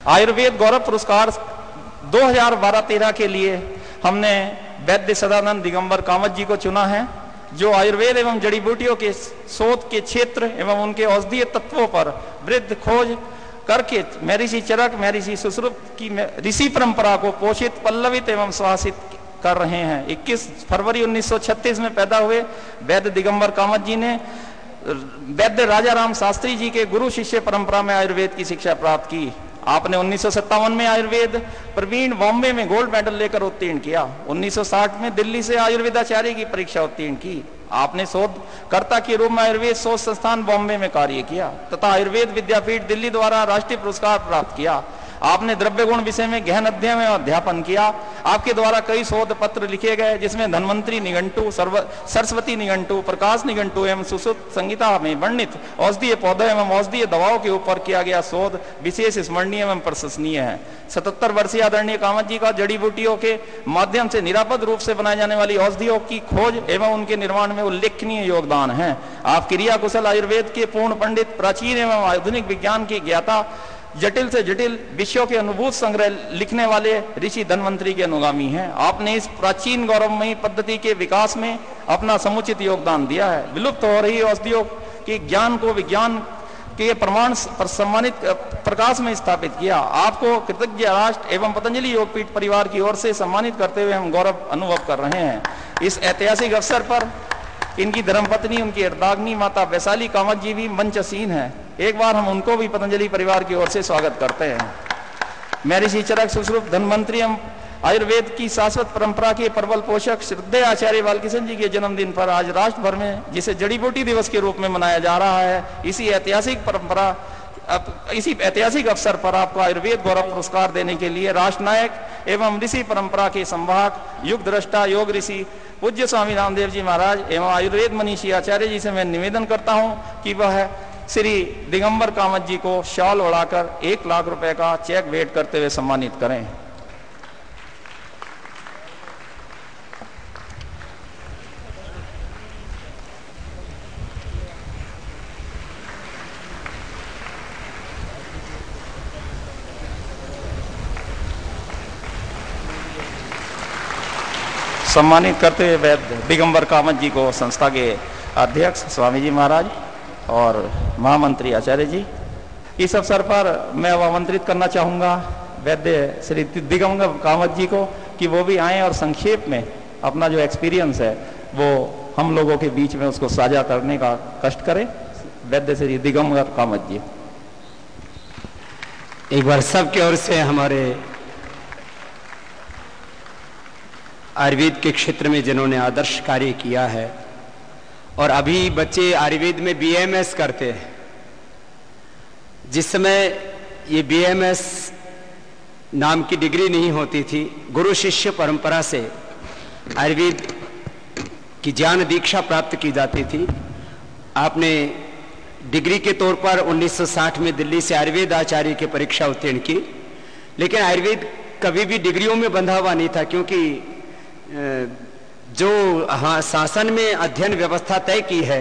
आयुर्वेद गौरव पुरस्कार 2012-13 के लिए हमने वैद्य सदानंद दिगंबर कामत जी को चुना है, जो आयुर्वेद एवं जड़ी बूटियों के शोध के क्षेत्र एवं उनके औषधीय तत्वों पर वृद्ध खोज करके महर्षि चरक, महर्षि सुश्रुत की ऋषि परंपरा को पोषित, पल्लवित एवं सुहासित कर रहे हैं। 21 फरवरी 1936 में पैदा हुए वैद्य दिगंबर कामत जी ने वैद्य राजा राम शास्त्री जी के गुरु शिष्य परंपरा में आयुर्वेद की शिक्षा प्राप्त की। आपने 1957 में आयुर्वेद प्रवीण बॉम्बे में गोल्ड मेडल लेकर उत्तीर्ण किया। 1960 में दिल्ली से आयुर्वेदाचार्य की परीक्षा उत्तीर्ण की। आपने शोधकर्ता के रूप में आयुर्वेद शोध संस्थान बॉम्बे में कार्य किया तथा आयुर्वेद विद्यापीठ दिल्ली द्वारा राष्ट्रीय पुरस्कार प्राप्त किया। आपने द्रव्य गुण विषय में गहन अध्ययन एवं अध्यापन किया। आपके द्वारा कई शोध पत्र लिखे गए, जिसमें धन्वंतरी निघंटु, सरस्वती निघंटु, प्रकाश निघंटु एवं सुश्रुत संहिता में वर्णित औषधीय पौधों एवं औषधीय दवाओं के ऊपर किया गया शोध विशेष स्मरणीय एवं प्रशंसनीय है। 77 वर्षीय आदरणीय कामत जी का जड़ी बूटियों के माध्यम से निरापद रूप से बनाई जाने वाली औषधियों की खोज एवं उनके निर्माण में उल्लेखनीय योगदान है। आप क्रिया कुशल आयुर्वेद के पूर्ण पंडित, प्राचीन एवं आधुनिक विज्ञान की ज्ञाता, जटिल से जटिल विषयों के अनुभूत संग्रह लिखने वाले ऋषि धन्वंतरी के अनुगामी हैं। आपने इस प्राचीन गौरवमयी पद्धति के विकास में अपना समुचित योगदान दिया है। विलुप्त हो रही औषधियों के ज्ञान को विज्ञान के प्रमाण पर सम्मानित प्रकाश में स्थापित किया। आपको कृतज्ञ राष्ट्र एवं पतंजलि योगपीठ परिवार की ओर से सम्मानित करते हुए हम गौरव अनुभव कर रहे हैं। इस ऐतिहासिक अवसर पर इनकी धर्मपत्नी, उनकी अर्धांगिनी माता वैशाली कामत जी भी मंचसीन है। एक बार हम उनको भी पतंजलि परिवार की ओर से स्वागत करते हैं। महर्षि चरक, सुश्रुत, धन्वंतरी आयुर्वेद की शाश्वत परंपरा के प्रबल पोषक श्रद्धेय आचार्य बालकृष्ण जी के जन्मदिन पर आज राष्ट्र भर में जिसे जड़ी बूटी दिवस के रूप में मनाया जा रहा है, इसी ऐतिहासिक अवसर पर आपको आयुर्वेद गौरव पुरस्कार देने के लिए राष्ट्र नायक एवं ऋषि परंपरा के संवाहक, युग दृष्टा, योग ऋषि पूज्य स्वामी रामदेव जी महाराज एवं आयुर्वेद मनीषी आचार्य जी से मैं निवेदन करता हूं कि वह श्री दिगंबर कामत जी को शॉल ओढ़ाकर 1 लाख रुपए का चेक भेंट करते हुए सम्मानित करें। सम्मानित करते हुए वैद्य दिगंबर कामत जी को संस्था के अध्यक्ष स्वामी जी महाराज और महामंत्री आचार्य जी। इस अवसर पर मैं आमंत्रित करना चाहूंगा वैद्य श्री दिगंबर कामत जी को कि वो भी आए और संक्षेप में अपना जो एक्सपीरियंस है वो हम लोगों के बीच में उसको साझा करने का कष्ट करें। वैद्य श्री दिगंबर कामत जी। एक बार सबकी ओर से हमारे आयुर्वेद के क्षेत्र में जिन्होंने आदर्श कार्य किया है और अभी बच्चे आयुर्वेद में BAMS करते हैं। जिस समय ये BAMS नाम की डिग्री नहीं होती थी, गुरु शिष्य परंपरा से आयुर्वेद की ज्ञान दीक्षा प्राप्त की जाती थी। आपने डिग्री के तौर पर 1960 में दिल्ली से आयुर्वेद आचार्य की परीक्षा उत्तीर्ण की, लेकिन आयुर्वेद कभी भी डिग्रियों में बंधा हुआ नहीं था, क्योंकि जो शासन में अध्ययन व्यवस्था तय की है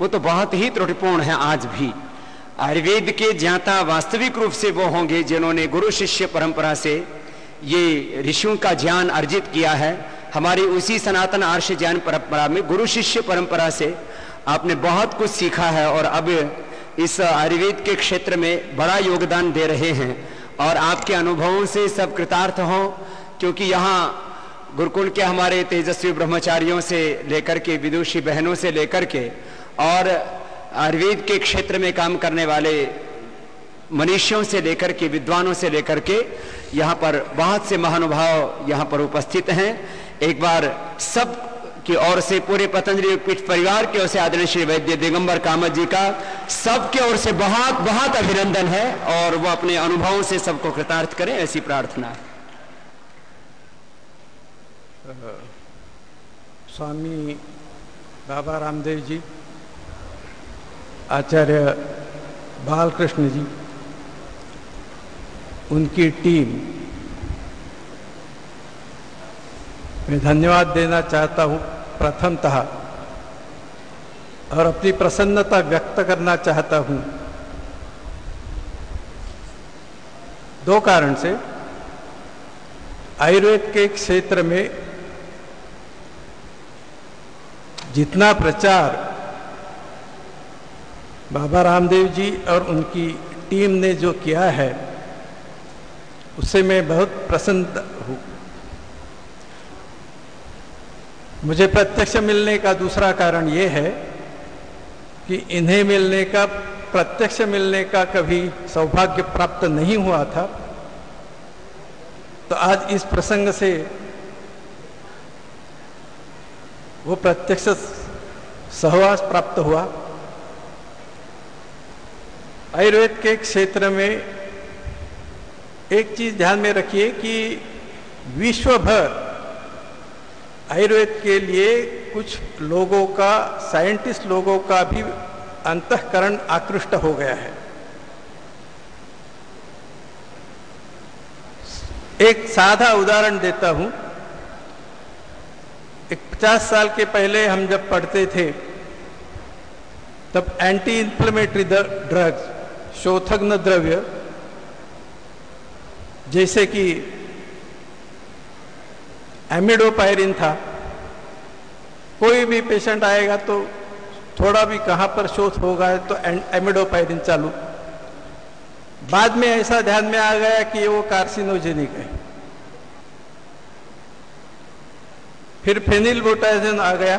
वो तो बहुत ही त्रुटिपूर्ण है। आज भी आयुर्वेद के ज्ञाता वास्तविक रूप से वो होंगे जिन्होंने गुरु शिष्य परंपरा से ये ऋषियों का ज्ञान अर्जित किया है। हमारी उसी सनातन आर्ष ज्ञान परंपरा में गुरु शिष्य परंपरा से आपने बहुत कुछ सीखा है और अब इस आयुर्वेद के क्षेत्र में बड़ा योगदान दे रहे हैं और आपके अनुभवों से सब कृतार्थ हों, क्योंकि यहाँ गुरुकुल के हमारे तेजस्वी ब्रह्मचारियों से लेकर के विदुषी बहनों से लेकर के और आयुर्वेद के क्षेत्र में काम करने वाले मनीषियों से लेकर के विद्वानों से लेकर के यहाँ पर बहुत से महानुभाव यहाँ पर उपस्थित हैं। एक बार सब की ओर से, पूरे पतंजलि योगपीठ परिवार की ओर से आदरणीय श्री वैद्य दिगंबर कामत जी का सबके ओर से बहुत बहुत अभिनंदन है और वो अपने अनुभवों से सबको कृतार्थ करें, ऐसी प्रार्थना है। स्वामी बाबा रामदेव जी, आचार्य बालकृष्ण जी, उनकी टीम, मैं धन्यवाद देना चाहता हूं प्रथमतः और अपनी प्रसन्नता व्यक्त करना चाहता हूं। दो कारण से आयुर्वेद के क्षेत्र में जितना प्रचार बाबा रामदेव जी और उनकी टीम ने जो किया है उससे मैं बहुत प्रसन्न हूँ। मुझे प्रत्यक्ष मिलने का दूसरा कारण ये है कि इन्हें प्रत्यक्ष मिलने का कभी सौभाग्य प्राप्त नहीं हुआ था, तो आज इस प्रसंग से वो प्रत्यक्ष सहवास प्राप्त हुआ। आयुर्वेद के क्षेत्र में एक चीज ध्यान में रखिए कि विश्व भर आयुर्वेद के लिए कुछ लोगों का, साइंटिस्ट लोगों का भी अंतःकरण आकृष्ट हो गया है। एक साधा उदाहरण देता हूं। 50 साल के पहले हम जब पढ़ते थे तब एंटी इंफ्लेमेटरी ड्रग्स, शोथग्न द्रव्य जैसे कि एमिडोपायरिन था, कोई भी पेशेंट आएगा तो थोड़ा भी कहां पर शोथ होगा तो एमिडोपायरिन चालू। बाद में ऐसा ध्यान में आ गया कि वो कार्सिनोजेनिक है, फिर फेनिलबुटाजोन आ गया,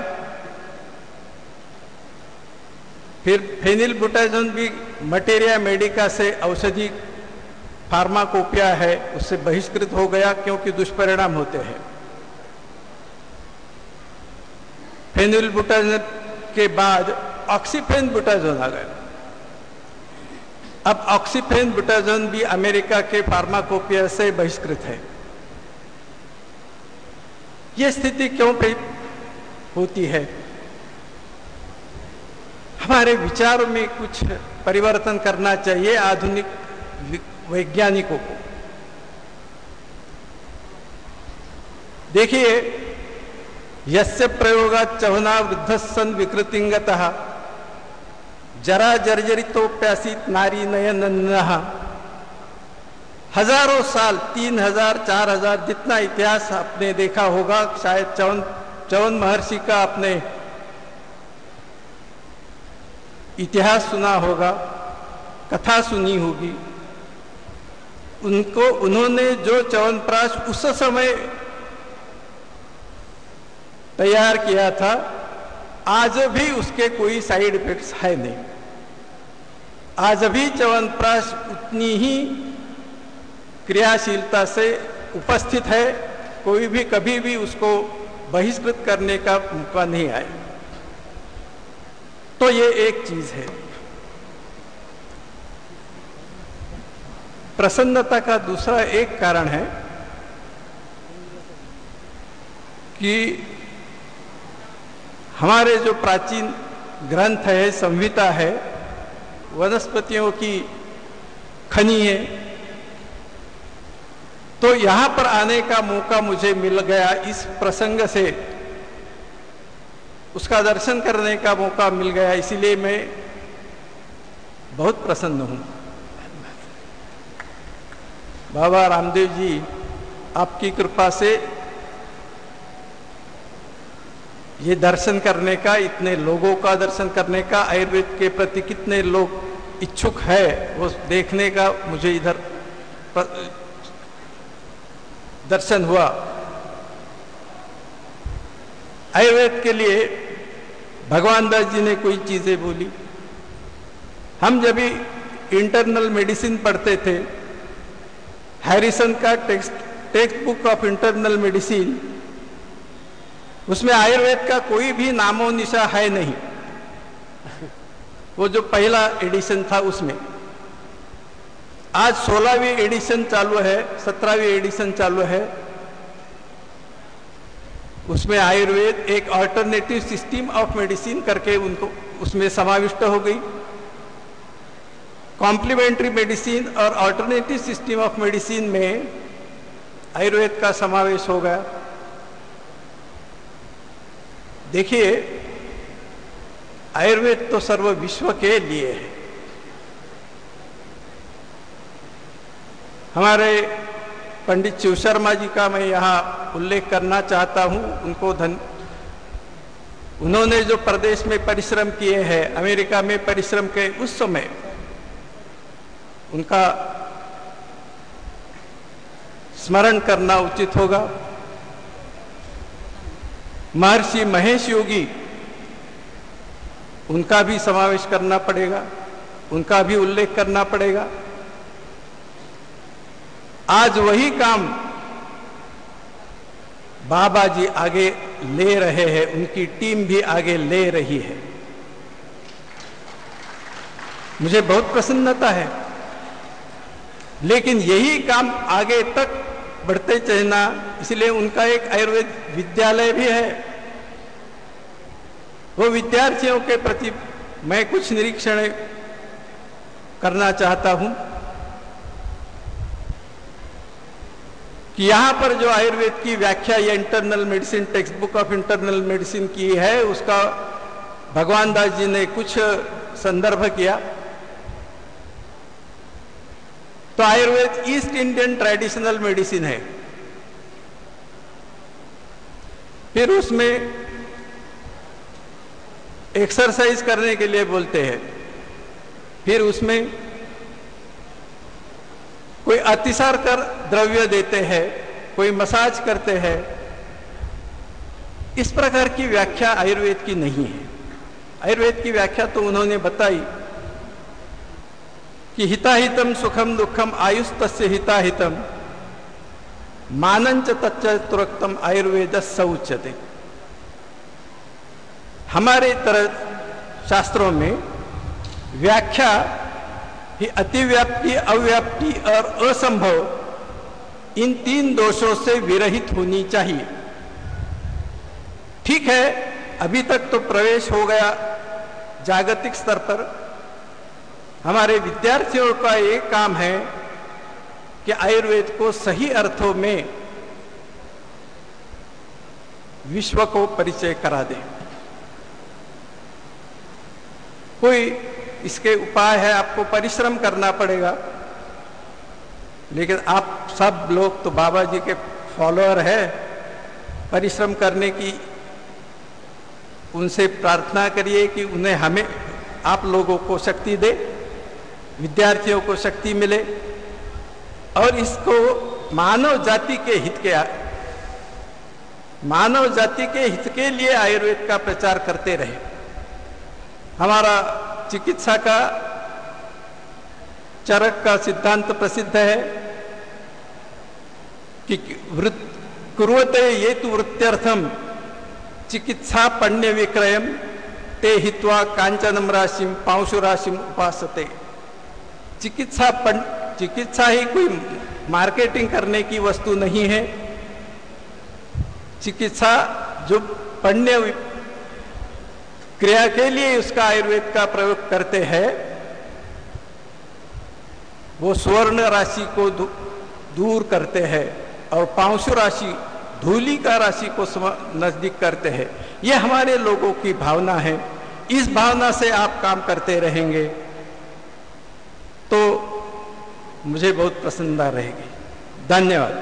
फिर फेनिलबुटाजोन भी मटेरिया मेडिका से औषधि फार्माकोपिया है उससे बहिष्कृत हो गया क्योंकि दुष्परिणाम होते हैं। फेनिलबुटाजोन के बाद ऑक्सीफेनबुटाजोन आ गया। अब ऑक्सीफेनबुटाजोन भी अमेरिका के फार्माकोपिया से बहिष्कृत है। ये स्थिति क्यों होती है? हमारे विचारों में कुछ परिवर्तन करना चाहिए आधुनिक वैज्ञानिकों को। देखिए, यस्य प्रयोगात् चवना वृद्धस्सन विकृतिंगतः जरा जर्जरितोप्यासीत नारी नयनन्नः। हजारों साल, 3000 4000 जितना इतिहास आपने देखा होगा, शायद चवन महर्षि का आपने इतिहास सुना होगा, कथा सुनी होगी। उन्होंने जो च्यवनप्राश उस समय तैयार किया था, आज भी उसके कोई साइड इफेक्ट्स है नहीं। आज भी च्यवनप्राश उतनी ही क्रियाशीलता से उपस्थित है, कोई भी कभी भी उसको बहिष्कृत करने का मौका नहीं आया। तो ये एक चीज है। प्रसन्नता का दूसरा एक कारण है कि हमारे जो प्राचीन ग्रंथ है, संहिता है, वनस्पतियों की खनी है, तो यहां पर आने का मौका मुझे मिल गया। इस प्रसंग से उसका दर्शन करने का मौका मिल गया, इसीलिए मैं बहुत प्रसन्न हूं। बाबा रामदेव जी, आपकी कृपा से ये दर्शन करने का, इतने लोगों का दर्शन करने का, आयुर्वेद के प्रति कितने लोग इच्छुक है वो देखने का मुझे इधर दर्शन हुआ। आयुर्वेद के लिए भगवान दास जी ने कोई चीजें बोली। हम जब भी इंटरनल मेडिसिन पढ़ते थे, हैरिसन का text book of internal medicine, उसमें आयुर्वेद का कोई भी नामो निशा है नहीं। वो जो पहला एडिशन था उसमें, आज 16वीं एडिशन चालू है, 17वीं एडिशन चालू है, उसमें आयुर्वेद एक अल्टरनेटिव सिस्टम ऑफ मेडिसिन करके उनको उसमें समाविष्ट हो गई। कॉम्प्लीमेंट्री मेडिसिन और अल्टरनेटिव सिस्टम ऑफ मेडिसिन में आयुर्वेद का समावेश हो गया। देखिए, आयुर्वेद तो सर्व विश्व के लिए है। हमारे पंडित शिव शर्मा जी का मैं यहाँ उल्लेख करना चाहता हूँ। उन्होंने जो प्रदेश में परिश्रम किए हैं, अमेरिका में परिश्रम के उस समय उनका स्मरण करना उचित होगा। महर्षि महेश योगी, उनका भी समावेश करना पड़ेगा, उनका भी उल्लेख करना पड़ेगा। आज वही काम बाबा जी आगे ले रहे हैं, उनकी टीम भी आगे ले रही है। मुझे बहुत प्रसन्नता है, लेकिन यही काम आगे तक बढ़ते चलना, इसलिए उनका एक आयुर्वेद विद्यालय भी है। वो विद्यार्थियों के प्रति मैं कुछ निरीक्षण करना चाहता हूं कि यहां पर जो आयुर्वेद की व्याख्या या internal medicine, text book of internal medicine की है, उसका भगवान दास जी ने कुछ संदर्भ किया। तो Ayurveda east Indian traditional medicine है। फिर उसमें एक्सरसाइज करने के लिए बोलते हैं, फिर उसमें कोई अतिसार कर द्रव्य देते हैं, कोई मसाज करते हैं। इस प्रकार की व्याख्या आयुर्वेद की नहीं है। आयुर्वेद की व्याख्या तो उन्होंने बताई कि हिताहितम सुखम दुखम आयुस्तस्य हिताहितम मानंच तच्च तुरक्तम आयुर्वेद सउच्यते। हमारे तरह शास्त्रों में व्याख्या ही अतिव्याप्ति, अव्याप्ति और असंभव, इन तीन दोषों से विरहित होनी चाहिए। ठीक है, अभी तक तो प्रवेश हो गया जागतिक स्तर पर। हमारे विद्यार्थियों का एक काम है कि आयुर्वेद को सही अर्थों में विश्व को परिचय करा दें। कोई इसके उपाय है, आपको परिश्रम करना पड़ेगा, लेकिन आप सब लोग तो बाबा जी के फॉलोअर है। परिश्रम करने की उनसे प्रार्थना करिए कि उन्हें, हमें, आप लोगों को शक्ति दे, विद्यार्थियों को शक्ति मिले और इसको मानव जाति के हित के लिए आयुर्वेद का प्रचार करते रहे। हमारा चिकित्सा का चरक का सिद्धांत प्रसिद्ध है कि कुर्वते ये तु वृत्त्यर्थम चिकित्सा पण्य विक्रयम ते हित्वा कांचनम राशिम पांशु राशिम उपासते। चिकित्सा ही कोई मार्केटिंग करने की वस्तु नहीं है। चिकित्सा जो पण्य क्रिया के लिए उसका आयुर्वेद का प्रयोग करते हैं, वो स्वर्ण राशि को दूर करते हैं और पांशु राशि, धूलि का राशि को नजदीक करते हैं। ये हमारे लोगों की भावना है। इस भावना से आप काम करते रहेंगे तो मुझे बहुत प्रसन्नता रहेगी। धन्यवाद।